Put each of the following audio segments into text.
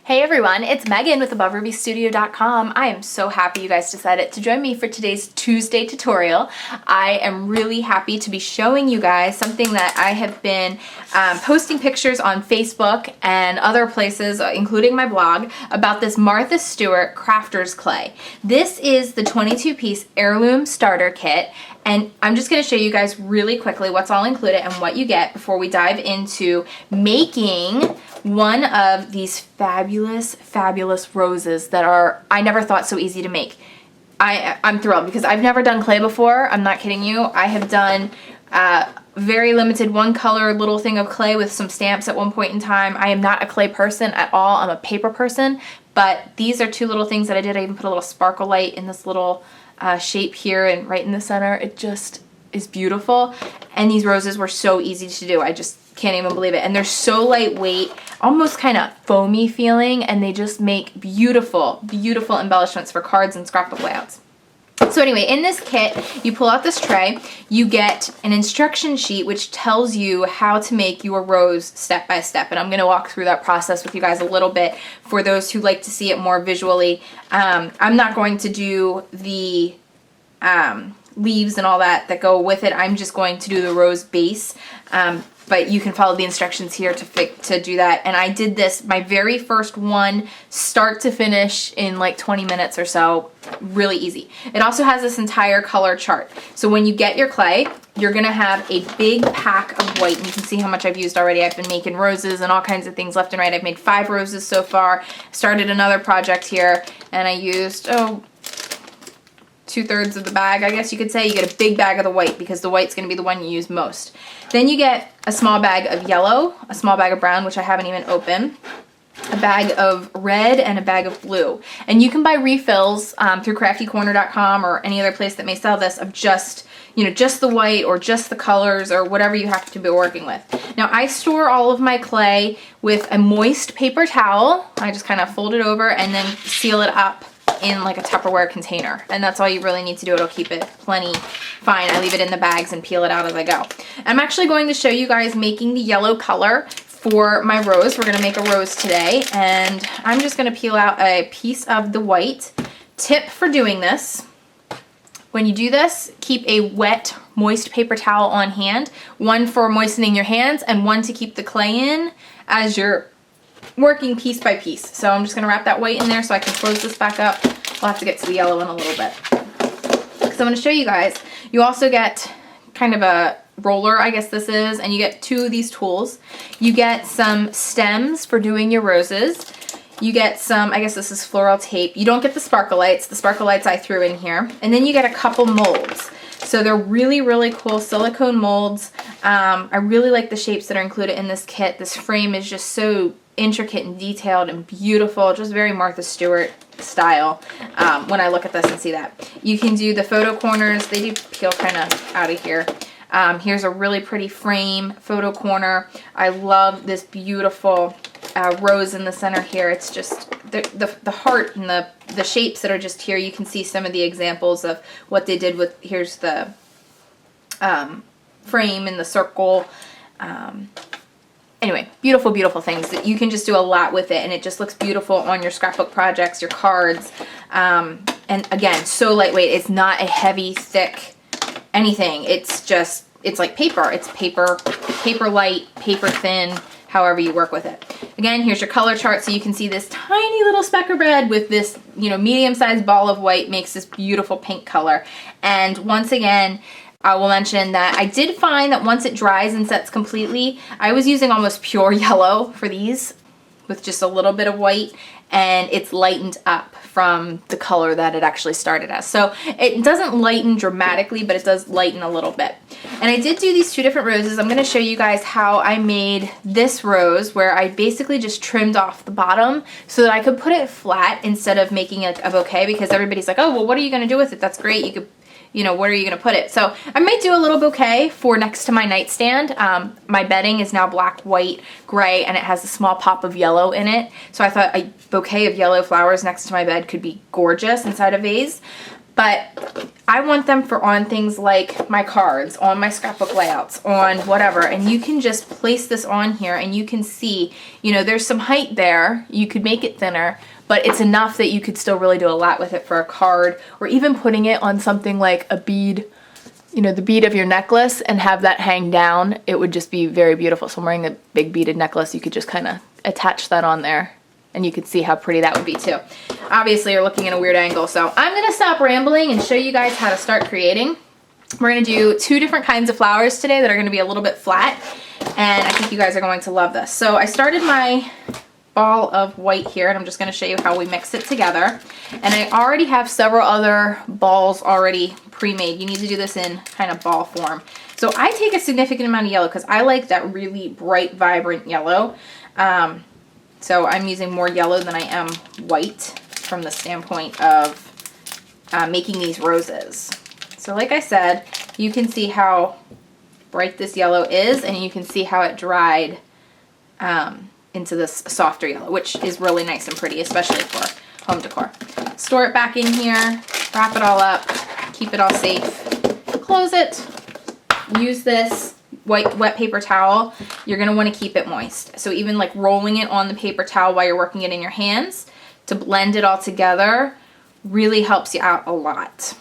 Hey everyone, it's Megan with AboveRubyStudio.com. I am so happy you guys decided to join me for today's Tuesday tutorial. I am really happy to be showing you guys something that I have been posting pictures on Facebook and other places, including my blog, about this Martha Stewart Crafter's Clay. This is the 22-piece heirloom starter kit, and I'm just going to show you guys really quickly what's all included and what you get before we dive into making one of these fabulous roses that are, I never thought so easy to make. I'm thrilled because I've never done clay before. I'm not kidding you. I have done very limited one color little thing of clay with some stamps at one point in time. I am not a clay person at all. I'm a paper person, but these are two little things that I did. I even put a little sparkle light in this little shape here and right in the center. It just is beautiful. And these roses were so easy to do. I just can't even believe it. And they're so lightweight, almost kind of foamy feeling, and they just make beautiful embellishments for cards and scrapbook layouts. So anyway, in this kit, you pull out this tray, you get an instruction sheet which tells you how to make your rose step by step. And I'm going to walk through that process with you guys a little bit for those who like to see it more visually. I'm not going to do the leaves and all that go with it. I'm just going to do the rose base. But you can follow the instructions here to do that. And I did this, my very first one, start to finish in like 20 minutes or so. Really easy. It also has this entire color chart. So when you get your clay, you're gonna have a big pack of white. And you can see how much I've used already. I've been making roses and all kinds of things left and right. I've made 5 roses so far. Started another project here and I used, 2/3 of the bag, I guess you could say. You get a big bag of the white because the white's going to be the one you use most. Then you get a small bag of yellow, a small bag of brown, which I haven't even opened, a bag of red, and a bag of blue. And you can buy refills through craftycorner.com or any other place that may sell this of just the white or just the colors or whatever you have to be working with. Now I store all of my clay with a moist paper towel. I just kind of fold it over and then seal it up in like a Tupperware container, and that's all you really need to do. It'll keep it plenty fine. I leave it in the bags and peel it out as I go. I'm actually going to show you guys making the yellow color for my rose. We're gonna make a rose today, and I'm just gonna peel out a piece of the white. Tip for doing this: when you do this, keep a wet, moist paper towel on hand, one for moistening your hands and one to keep the clay in as you're working piece by piece. So I'm just going to wrap that white in there so I can close this back up. We'll have to get to the yellow in a little bit. So I'm going to show you guys. You also get kind of a roller, I guess this is, and you get 2 of these tools. You get some stems for doing your roses. You get some, I guess this is floral tape. You don't get the sparkle lights. The sparkle lights I threw in here. And then you get a couple molds. So they're really cool silicone molds. I really like the shapes that are included in this kit. This frame is just so intricate and detailed and beautiful, just very Martha Stewart style when I look at this and see that. You can do the photo corners. They do peel kind of out of here. Here's a really pretty frame photo corner. I love this beautiful rose in the center here. It's just the heart and the shapes that are just here. You can see some of the examples of what they did with, here's the frame and the circle. Anyway, beautiful things that you can just do a lot with it, and it just looks beautiful on your scrapbook projects, your cards. And again, so lightweight. It's not a heavy, thick anything. It's like paper. It's paper light, paper thin, however you work with it. Again, here's your color chart, so you can see this tiny little speck of red with this, medium-sized ball of white makes this beautiful pink color. And once again, I will mention that I did find that once it dries and sets completely, I was using almost pure yellow for these with just a little bit of white, and it's lightened up from the color that it actually started as. So it doesn't lighten dramatically, but it does lighten a little bit. And I did do these 2 different roses. I'm going to show you guys how I made this rose, where I basically just trimmed off the bottom so that I could put it flat instead of making it a bouquet, because everybody's like, oh, well, what are you going to do with it? That's great. You could, where are you going to put it? So I might do a little bouquet for next to my nightstand. My bedding is now black, white, gray, and it has a small pop of yellow in it. So I thought a bouquet of yellow flowers next to my bed could be gorgeous inside a vase. but I want them for on things like my cards, on my scrapbook layouts, on whatever, and you can just place this on here and you can see, you know, there's some height there. You could make it thinner, but it's enough that you could still really do a lot with it for a card, or even putting it on something like a bead, you know, the bead of your necklace, and have that hang down. It would just be very beautiful. So I'm wearing a big beaded necklace. You could just kind of attach that on there, and you could see how pretty that would be too. Obviously, you're looking in a weird angle, so I'm gonna stop rambling and show you guys how to start creating. We're gonna do 2 different kinds of flowers today that are gonna be a little bit flat, and I think you guys are going to love this. So I started my ball of white here, and I'm just gonna show you how we mix it together. And I already have several other balls already pre-made. You need to do this in kind of ball form. So I take a significant amount of yellow because I like that really bright, vibrant yellow. So I'm using more yellow than I am white from the standpoint of making these roses. So like I said, you can see how bright this yellow is, and you can see how it dried into this softer yellow, which is really nice and pretty, especially for home decor. Store it back in here, wrap it all up, keep it all safe, close it, use this wet paper towel. You're going to want to keep it moist. So even like rolling it on the paper towel while you're working it in your hands to blend it all together really helps you out a lot.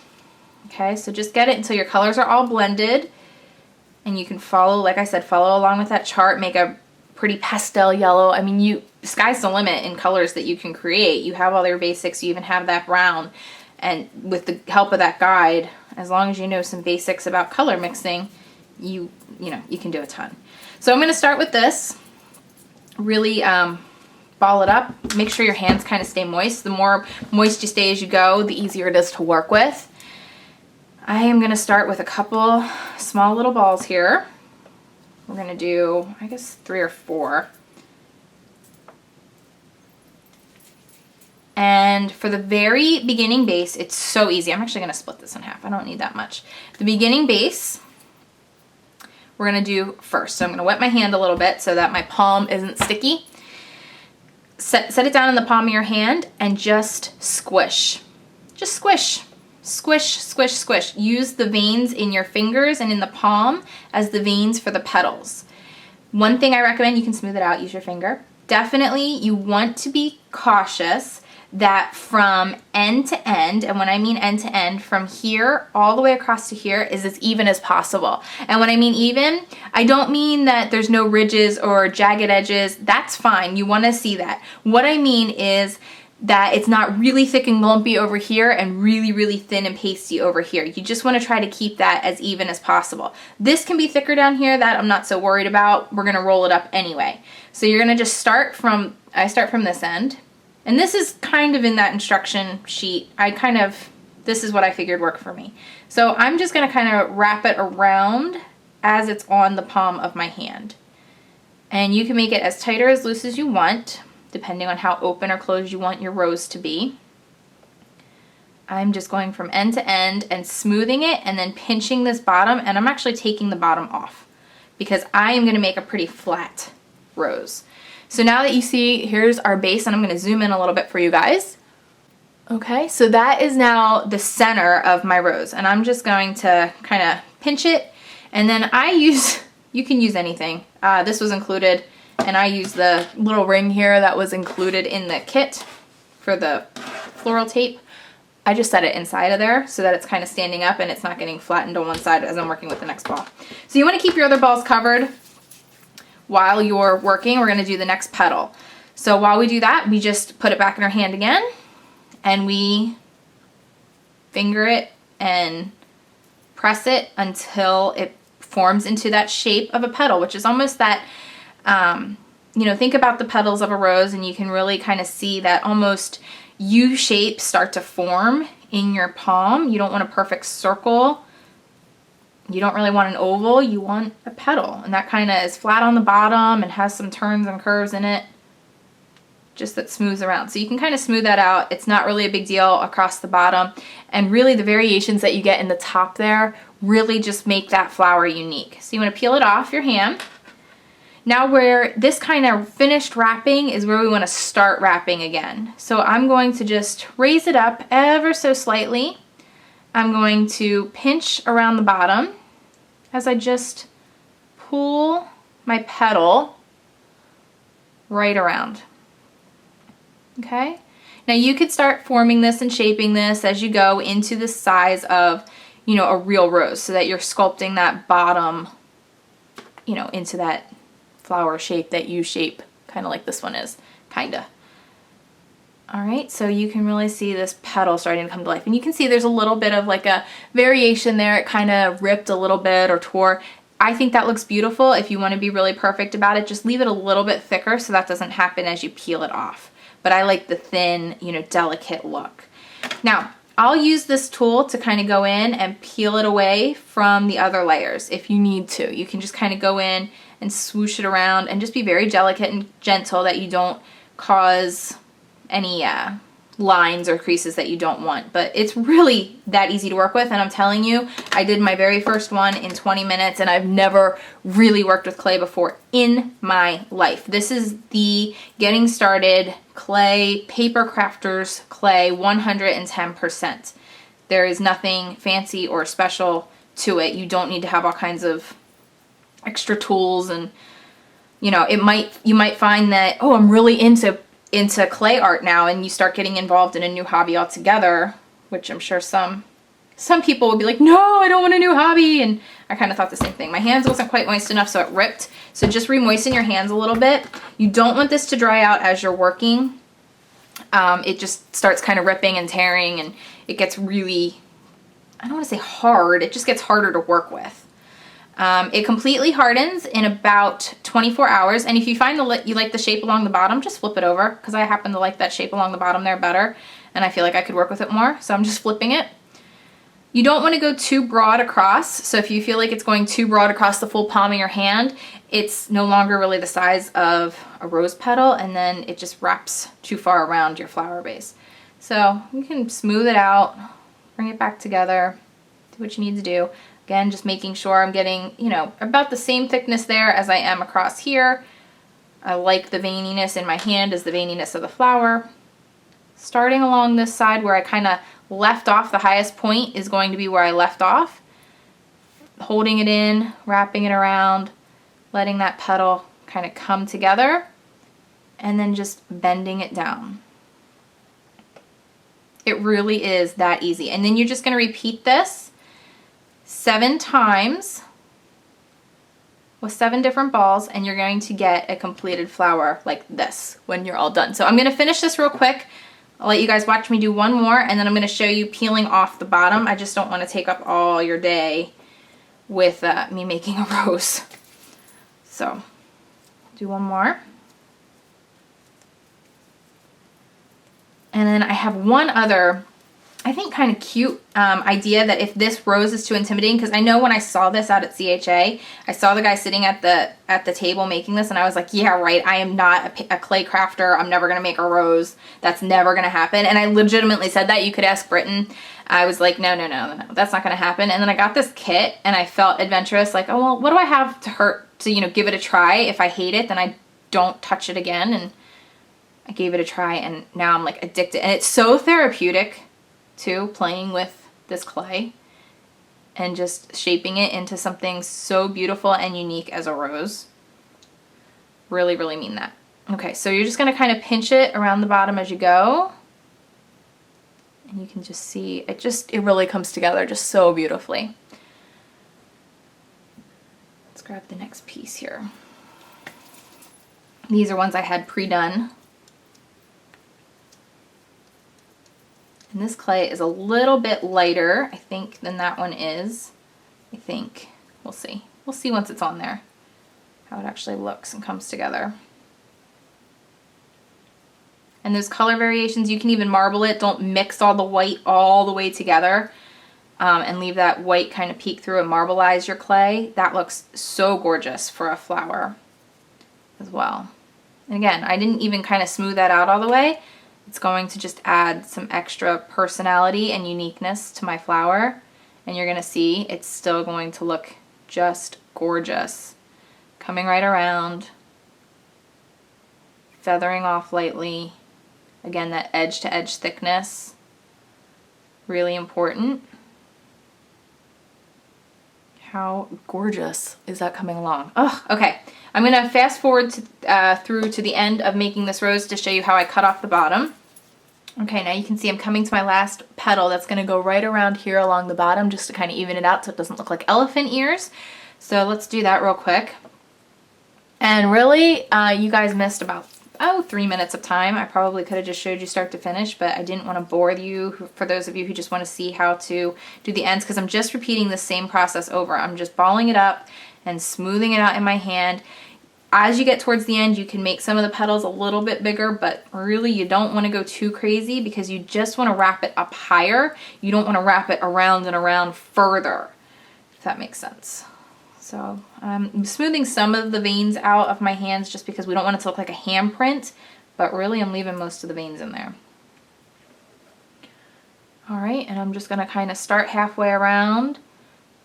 Okay, so just get it until your colors are all blended, and you can follow, like I said, follow along with that chart, make a pretty pastel yellow. I mean, sky's the limit in colors that you can create. You have all your basics, you even have that brown, and with the help of that guide, as long as you know some basics about color mixing, you know, you can do a ton. So I'm going to start with this. Really ball it up. Make sure your hands kind of stay moist. The more moist you stay as you go, the easier it is to work with. I am going to start with a couple small little balls here. We're going to do, I guess, 3 or 4. And for the very beginning base, it's so easy. I'm actually going to split this in half. I don't need that much. The beginning base, we're going to do first. So I'm going to wet my hand a little bit so that my palm isn't sticky. Set it down in the palm of your hand and just squish. Just squish. Squish, squish, squish. Use the veins in your fingers and in the palm as the veins for the petals. One thing I recommend, you can smooth it out, use your finger. Definitely you want to be cautious that from end to end, and when I mean end to end, from here all the way across to here is as even as possible. And when I mean even, I don't mean that there's no ridges or jagged edges. That's fine. You want to see that. What I mean is that it's not really thick and lumpy over here and really, really thin and pasty over here. You just want to try to keep that as even as possible. This can be thicker down here, that I'm not so worried about. We're going to roll it up anyway. So you're going to just start from, I start from this end. And this is kind of in that instruction sheet. This is what I figured worked for me. So I'm just going to kind of wrap it around as it's on the palm of my hand. And you can make it as tight or as loose as you want, depending on how open or closed you want your rose to be. I'm just going from end to end and smoothing it and then pinching this bottom, and I'm actually taking the bottom off because I am going to make a pretty flat rose. So now that you see, here's our base, and I'm going to zoom in a little bit for you guys. Okay, so that is now the center of my rose, and I'm just going to kind of pinch it, and then you can use anything. This was included, and I use the little ring here that was included in the kit for the floral tape. I just set it inside of there so that it's kind of standing up and it's not getting flattened on one side as I'm working with the next ball. So you want to keep your other balls covered while you're working. We're going to do the next petal. So while we do that, we just put it back in our hand again and we finger it and press it until it forms into that shape of a petal, which is almost that, you know, think about the petals of a rose and you can really kind of see that almost U shape start to form in your palm. You don't want a perfect circle. You don't really want an oval, you want a petal. And that kind of is flat on the bottom and has some turns and curves in it, just that smooths around. So you can kind of smooth that out. It's not really a big deal across the bottom. And really the variations that you get in the top there really just make that flower unique. So you want to peel it off your hand. Now where this kind of finished wrapping is where we want to start wrapping again. So I'm going to just raise it up ever so slightly I'm going to pinch around the bottom as I just pull my petal right around. Okay? Now you could start forming this and shaping this as you go into the size of, you know, a real rose, so that you're sculpting that bottom, you know, into that flower shape that you shape, kind of like this one is, kinda. All right, so you can really see this petal starting to come to life. And you can see there's a little bit of like a variation there. It kind of ripped a little bit or tore. I think that looks beautiful. If you want to be really perfect about it, just leave it a little bit thicker so that doesn't happen as you peel it off. But I like the thin, you know, delicate look. Now, I'll use this tool to kind of go in and peel it away from the other layers if you need to. You can just kind of go in and swoosh it around and just be very delicate and gentle that you don't cause any lines or creases that you don't want. But it's really that easy to work with, and I'm telling you, I did my very first one in 20 minutes and I've never really worked with clay before in my life. This is the Getting Started Clay Paper Crafters Clay 110%. There is nothing fancy or special to it. You don't need to have all kinds of extra tools, and you know, you might find that, oh, I'm really into clay art now, and you start getting involved in a new hobby altogether, which I'm sure some people would be like, no, I don't want a new hobby. And I kind of thought the same thing. My hands wasn't quite moist enough, so it ripped. So just re-moisten your hands a little bit. You don't want this to dry out as you're working. It just starts kind of ripping and tearing, and it gets really, I don't want to say hard, it just gets harder to work with. It completely hardens in about 24 hours, and if you find you like the shape along the bottom, just flip it over, because I happen to like that shape along the bottom there better, and I feel like I could work with it more, so I'm just flipping it. You don't want to go too broad across, so if you feel like it's going too broad across the full palm of your hand, it's no longer really the size of a rose petal, and then it just wraps too far around your flower base. So you can smooth it out, bring it back together, do what you need to do. Again, just making sure I'm getting, you know, about the same thickness there as I am across here. I like the veininess in my hand as the veininess of the flower. Starting along this side where I kind of left off, the highest point is going to be where I left off. Holding it in, wrapping it around, letting that petal kind of come together, and then just bending it down. It really is that easy. And then you're just going to repeat this 7 times with 7 different balls, and you're going to get a completed flower like this when you're all done. So I'm going to finish this real quick. I'll let you guys watch me do one more, and then I'm going to show you peeling off the bottom. I just don't want to take up all your day with me making a rose. So do one more. And then I have one other, I think, kind of cute idea that if this rose is too intimidating, because I know when I saw this out at CHA, I saw the guy sitting at the table making this, and I was like, yeah, right, I am not a clay crafter. I'm never going to make a rose. That's never going to happen. And I legitimately said that. You could ask Britton. I was like, no, that's not going to happen. And then I got this kit, and I felt adventurous, like, oh, well, what do I have to hurt to, you know, give it a try? If I hate it, then I don't touch it again. And I gave it a try, and now I'm like addicted. And it's so therapeutic too, playing with this clay and just shaping it into something so beautiful and unique as a rose. Really, really mean that. Okay, so you're just going to kind of pinch it around the bottom as you go. And you can just see, it really comes together just so beautifully. Let's grab the next piece here. These are ones I had pre-done. And this clay is a little bit lighter, I think, than that one is. I think. We'll see. We'll see once it's on there how it actually looks and comes together. And those color variations, you can even marble it. Don't mix all the white all the way together and leave that white kind of peek through and marbleize your clay. That looks so gorgeous for a flower as well. And again, I didn't even kind of smooth that out all the way. It's going to just add some extra personality and uniqueness to my flower. And you're going to see it's still going to look just gorgeous. Coming right around, feathering off lightly. Again, that edge to edge thickness, really important. How gorgeous is that coming along? Oh, okay. I'm gonna fast forward to, through to the end of making this rose to show you how I cut off the bottom. Okay, now you can see I'm coming to my last petal that's gonna go right around here along the bottom just to kind of even it out so it doesn't look like elephant ears. So let's do that real quick. And really, you guys missed about 3 minutes of time. I probably could have just showed you start to finish, but I didn't want to bore you, for those of you who just want to see how to do the ends, because I'm just repeating the same process over. I'm just balling it up and smoothing it out in my hand. As you get towards the end, you can make some of the petals a little bit bigger, but really you don't want to go too crazy because you just want to wrap it up higher. You don't want to wrap it around and around further, if that makes sense. So I'm smoothing some of the veins out of my hands just because we don't want it to look like a handprint, but really I'm leaving most of the veins in there. All right, and I'm just gonna kind of start halfway around,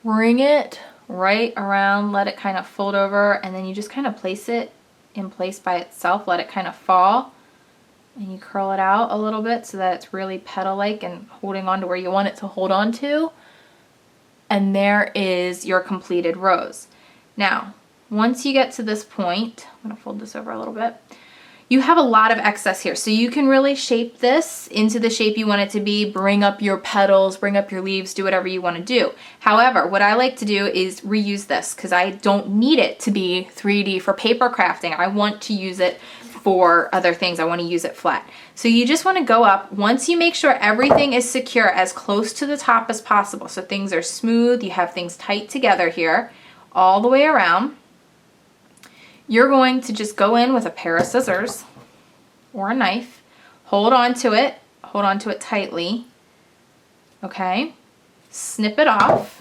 bring it right around, let it kind of fold over, and then you just kind of place it in place by itself, let it kind of fall, and you curl it out a little bit so that it's really petal-like and holding on to where you want it to hold on to. And there is your completed rose. Now, once you get to this point, I'm gonna fold this over a little bit, you have a lot of excess here. So you can really shape this into the shape you want it to be, bring up your petals, bring up your leaves, do whatever you wanna do. However, what I like to do is reuse this because I don't need it to be 3D for paper crafting. I want to use it for other things. I want to use it flat. So you just want to go up. Once you make sure everything is secure as close to the top as possible, so things are smooth, you have things tight together here, all the way around, you're going to just go in with a pair of scissors or a knife, hold on to it tightly, okay? Snip it off.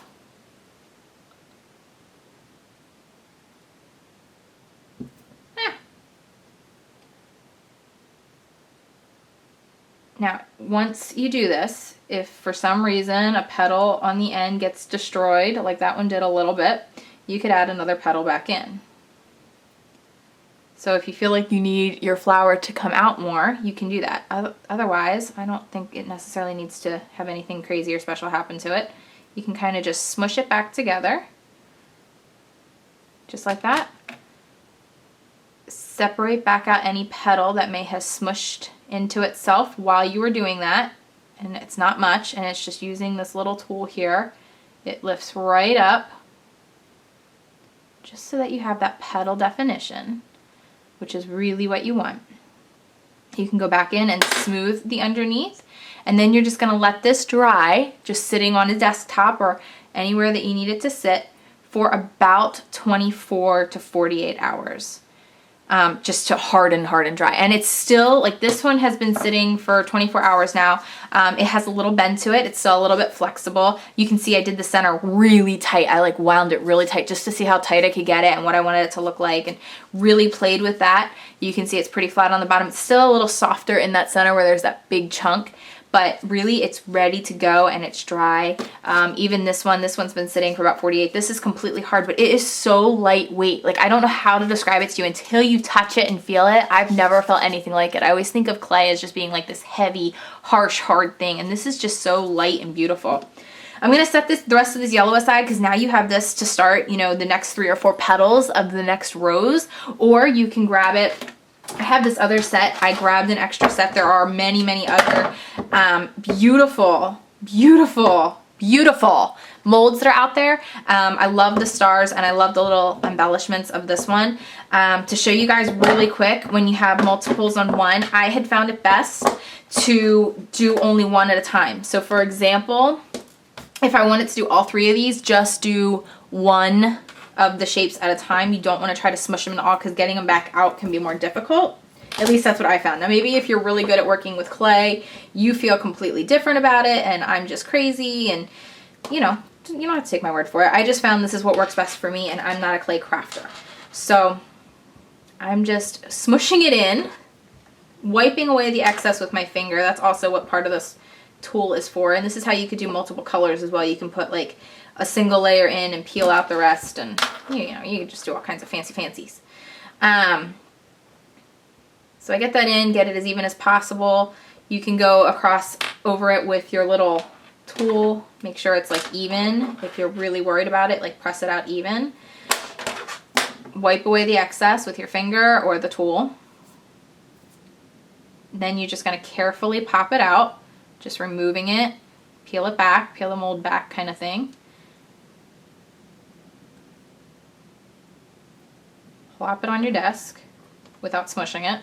Now, once you do this, if for some reason a petal on the end gets destroyed, like that one did a little bit, you could add another petal back in. So if you feel like you need your flower to come out more, you can do that. Otherwise, I don't think it necessarily needs to have anything crazy or special happen to it. You can kind of just smush it back together, just like that. Separate back out any petal that may have smushed into itself while you were doing that, and it's not much, and it's just using this little tool here. It lifts right up just so that you have that petal definition, which is really what you want. You can go back in and smooth the underneath, and then you're just going to let this dry, just sitting on a desktop or anywhere that you need it to sit, for about 24 to 48 hours. Just to harden dry. And it's still, like, this one has been sitting for 24 hours now. It has a little bend to it. It's still a little bit flexible. You can see I did the center really tight. I like wound it really tight just to see how tight I could get it and what I wanted it to look like, and really played with that. You can see it's pretty flat on the bottom. It's still a little softer in that center where there's that big chunk, but really it's ready to go and it's dry. Even this one's been sitting for about 48. This is completely hard, but it is so lightweight. Like, I don't know how to describe it to you until you touch it and feel it. I've never felt anything like it. I always think of clay as just being like this heavy, harsh, hard thing, and this is just so light and beautiful. I'm gonna set the rest of this yellow aside because now you have this to start, you know, the next 3 or 4 petals of the next rose, or you can grab it. I have this other set. I grabbed an extra set. There are many, many other beautiful, beautiful, beautiful molds that are out there. I love the stars and I love the little embellishments of this one. To show you guys really quick, when you have multiples on one, I had found it best to do only one at a time. So for example, if I wanted to do all 3 of these, just do one of the shapes at a time. You don't want to try to smush them in all because getting them back out can be more difficult. At least that's what I found. Now maybe if you're really good at working with clay, you feel completely different about it, and I'm just crazy, and you know, you don't have to take my word for it. I just found this is what works best for me, and I'm not a clay crafter. So I'm just smushing it in, wiping away the excess with my finger. That's also what part of this tool is for, and this is how you could do multiple colors as well. You can put like a single layer in and peel out the rest, and you know, you can just do all kinds of fancies. So I get that in, get it as even as possible. You can go across over it with your little tool, make sure it's like even. If you're really worried about it, like press it out even. Wipe away the excess with your finger or the tool. Then you're just going to carefully pop it out, just removing it, peel it back, peel the mold back kind of thing. Plop it on your desk without smushing it.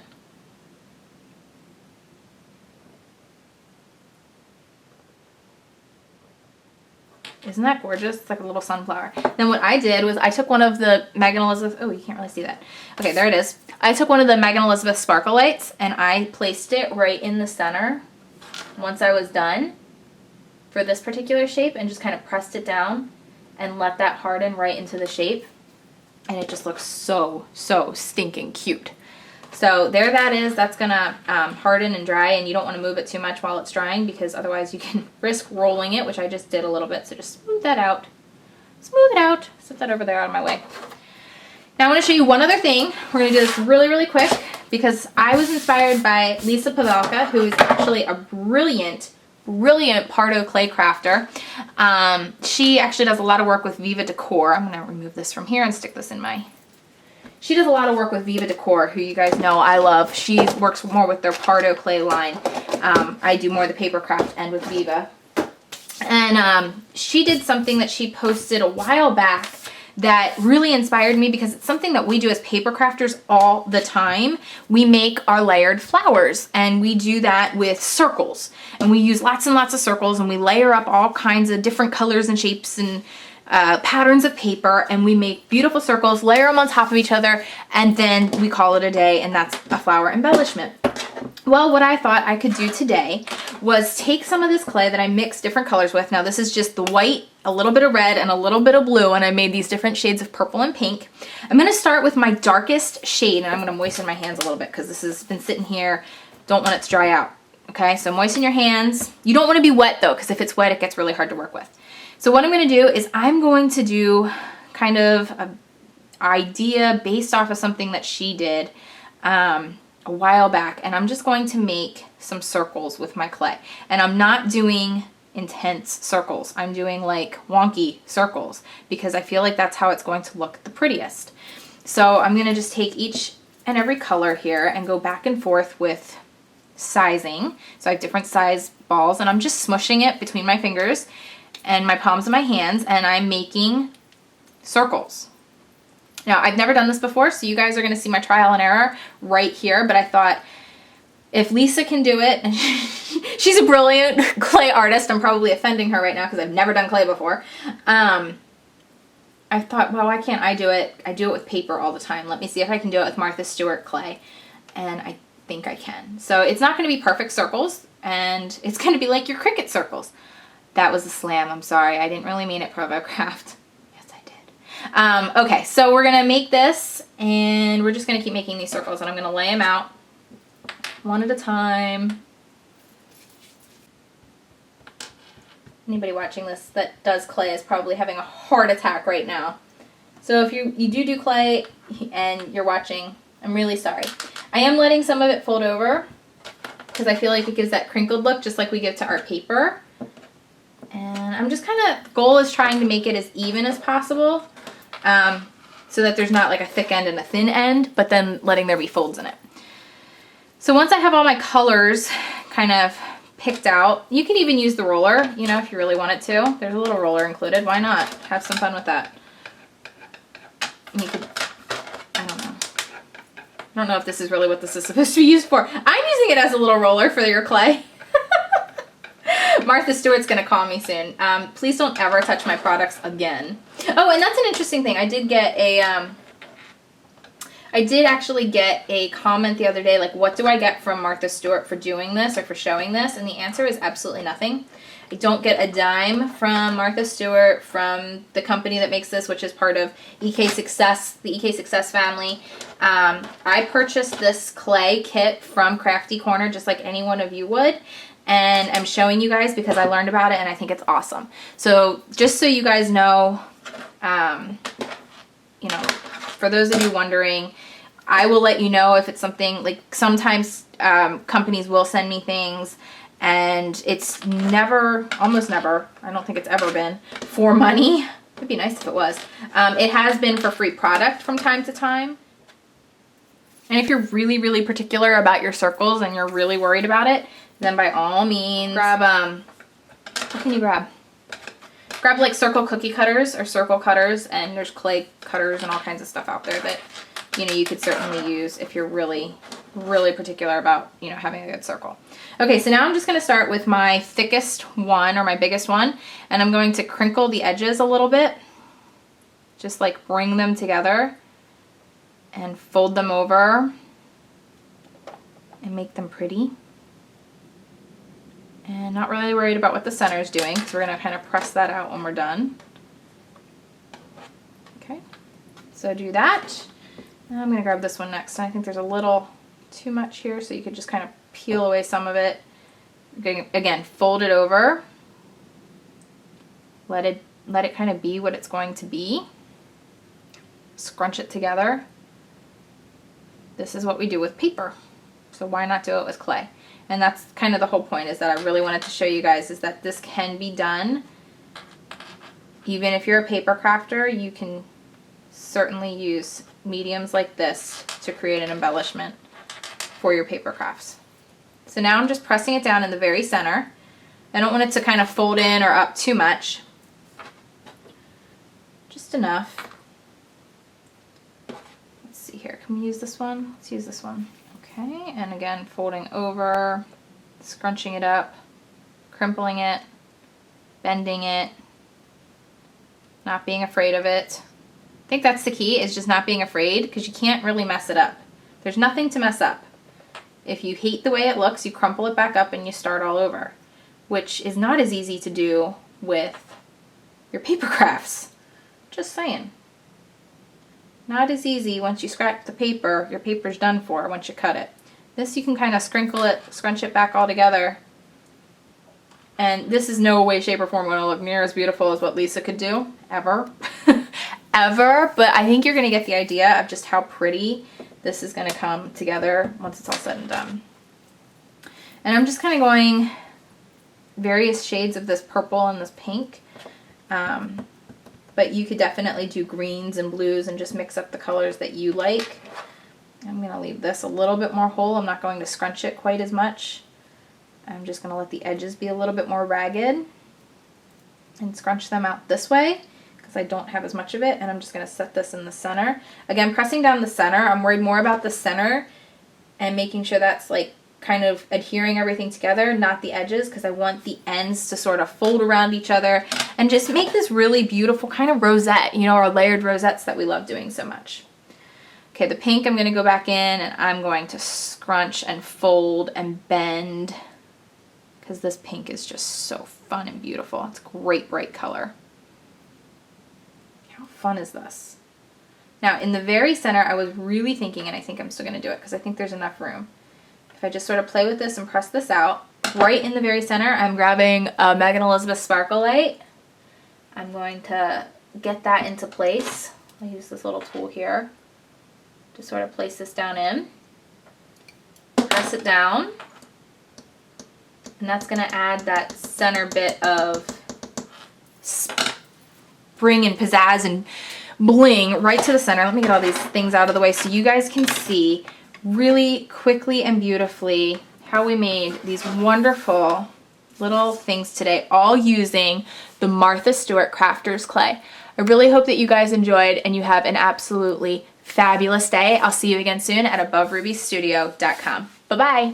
Isn't that gorgeous? It's like a little sunflower. Then what I did was I took one of the Megan Elizabeth, oh, you can't really see that. Okay, there it is. I took one of the Megan Elizabeth sparkle lights and I placed it right in the center once I was done for this particular shape and just kind of pressed it down and let that harden right into the shape. And it just looks so, so stinking cute. So there that is. That's gonna harden and dry, and you don't want to move it too much while it's drying because otherwise you can risk rolling it, which I just did a little bit. So just smooth that out. Smooth it out. Set that over there out of my way. Now I want to show you one other thing. We're going to do this really, really quick because I was inspired by Lisa Pavelka, who is actually a brilliant Pardo clay crafter. She actually does a lot of work with Viva Decor. I'm going to remove this from here and stick this in my... She does a lot of work with Viva Decor, who you guys know I love. She works more with their Pardo clay line. I do more of the paper craft end with Viva. And she did something that she posted a while back that really inspired me because it's something that we do as paper crafters all the time. We make our layered flowers and we do that with circles. And we use lots and lots of circles and we layer up all kinds of different colors and shapes and patterns of paper, and we make beautiful circles, layer them on top of each other, and then we call it a day, and that's a flower embellishment. Well, what I thought I could do today was take some of this clay that I mixed different colors with. Now this is just the white, a little bit of red, and a little bit of blue, and I made these different shades of purple and pink. I'm going to start with my darkest shade, and I'm going to moisten my hands a little bit because this has been sitting here. Don't want it to dry out. Okay, so moisten your hands. You don't want to be wet though, because if it's wet, it gets really hard to work with. So what I'm going to do is I'm going to do kind of an idea based off of something that she did a while back, and I'm just going to make some circles with my clay. And I'm not doing intense circles. I'm doing like wonky circles because I feel like that's how it's going to look the prettiest. So I'm going to just take each and every color here and go back and forth with sizing. So I have different size balls and I'm just smushing it between my fingers and my palms of my hands, and I'm making circles. Now, I've never done this before, so you guys are going to see my trial and error right here, but I thought if Lisa can do it, and she's a brilliant clay artist, I'm probably offending her right now because I've never done clay before. I thought, well, why can't I do it? I do it with paper all the time. Let me see if I can do it with Martha Stewart clay, and I think I can. So it's not going to be perfect circles, and it's going to be like your Cricut circles. That was a slam. I'm sorry. I didn't really mean it, ProvoCraft. Yes, I did. Okay, so we're going to make this, and we're just going to keep making these circles, and I'm going to lay them out one at a time. Anybody watching this that does clay is probably having a heart attack right now. So if you do clay and you're watching, I'm really sorry. I am letting some of it fold over because I feel like it gives that crinkled look just like we give to our paper. And I'm just kind of, goal is trying to make it as even as possible so that there's not like a thick end and a thin end, but then letting there be folds in it. So once I have all my colors kind of picked out, you can even use the roller, you know, if you really wanted to. There's a little roller included. Why not? Have some fun with that. And you could, I don't know if this is really what this is supposed to be used for. I'm using it as a little roller for your clay. Martha Stewart's going to call me soon. Please don't ever touch my products again. Oh, and that's an interesting thing. I did actually get a comment the other day, like, what do I get from Martha Stewart for doing this or for showing this? And the answer is absolutely nothing. I don't get a dime from Martha Stewart, from the company that makes this, which is part of EK Success, the EK Success family. I purchased this clay kit from Crafty Corner, just like any one of you would. And I'm showing you guys because I learned about it and I think it's awesome. So just so you guys know, you know, for those of you wondering, I will let you know if it's something, like sometimes companies will send me things and it's never, almost never, I don't think it's ever been for money. It'd be nice if it was. It has been for free product from time to time. And if you're really, really particular about your circles and you're really worried about it, then by all means, grab, what can you grab? Grab like circle cookie cutters or circle cutters, and there's clay cutters and all kinds of stuff out there that, you know, you could certainly use if you're really, really particular about, you know, having a good circle. Okay, so now I'm just gonna start with my thickest one, or my biggest one, and I'm going to crinkle the edges a little bit. Just like bring them together and fold them over and make them pretty. And not really worried about what the center is doing, because we're gonna kind of press that out when we're done. Okay, so do that. Now I'm gonna grab this one next. I think there's a little too much here, so you could just kind of peel away some of it. Again, fold it over. Let it kind of be what it's going to be. Scrunch it together. This is what we do with paper, so why not do it with clay? And that's kind of the whole point, is that I really wanted to show you guys is that this can be done. Even if you're a paper crafter, you can certainly use mediums like this to create an embellishment for your paper crafts. So now I'm just pressing it down in the very center. I don't want it to kind of fold in or up too much. Just enough. Let's see here, can we use this one? Let's use this one. Okay, and again, folding over, scrunching it up, crimpling it, bending it, not being afraid of it. I think that's the key, is just not being afraid, because you can't really mess it up. There's nothing to mess up. If you hate the way it looks, you crumple it back up and you start all over, which is not as easy to do with your paper crafts. Just saying. Not as easy once you scrap the paper, your paper's done for once you cut it. This you can kind of sprinkle it, scrunch it back all together. And this is no way, shape, or form going to look near as beautiful as what Lisa could do, ever. Ever, but I think you're going to get the idea of just how pretty this is going to come together once it's all said and done. And I'm just kind of going various shades of this purple and this pink. But you could definitely do greens and blues and just mix up the colors that you like. I'm going to leave this a little bit more whole. I'm not going to scrunch it quite as much. I'm just going to let the edges be a little bit more ragged and scrunch them out this way, because I don't have as much of it, and I'm just going to set this in the center. Again, pressing down the center. I'm worried more about the center and making sure that's like kind of adhering everything together, not the edges, because I want the ends to sort of fold around each other and just make this really beautiful kind of rosette, you know, our layered rosettes that we love doing so much. Okay, the pink, I'm going to go back in and I'm going to scrunch and fold and bend, because this pink is just so fun and beautiful. It's a great bright color. How fun is this? Now in the very center, I was really thinking, and I think I'm still going to do it because I think there's enough room. If I just sort of play with this and press this out, right in the very center, I'm grabbing a Megan Elizabeth Sparkle Light. I'm going to get that into place. I'll use this little tool here to sort of place this down in. Press it down. And that's going to add that center bit of spring and pizzazz and bling right to the center. Let me get all these things out of the way so you guys can see really quickly and beautifully how we made these wonderful little things today, all using the Martha Stewart Crafters clay. I really hope that you guys enjoyed and you have an absolutely fabulous day. I'll see you again soon at AboveRubyStudio.com. Bye-bye.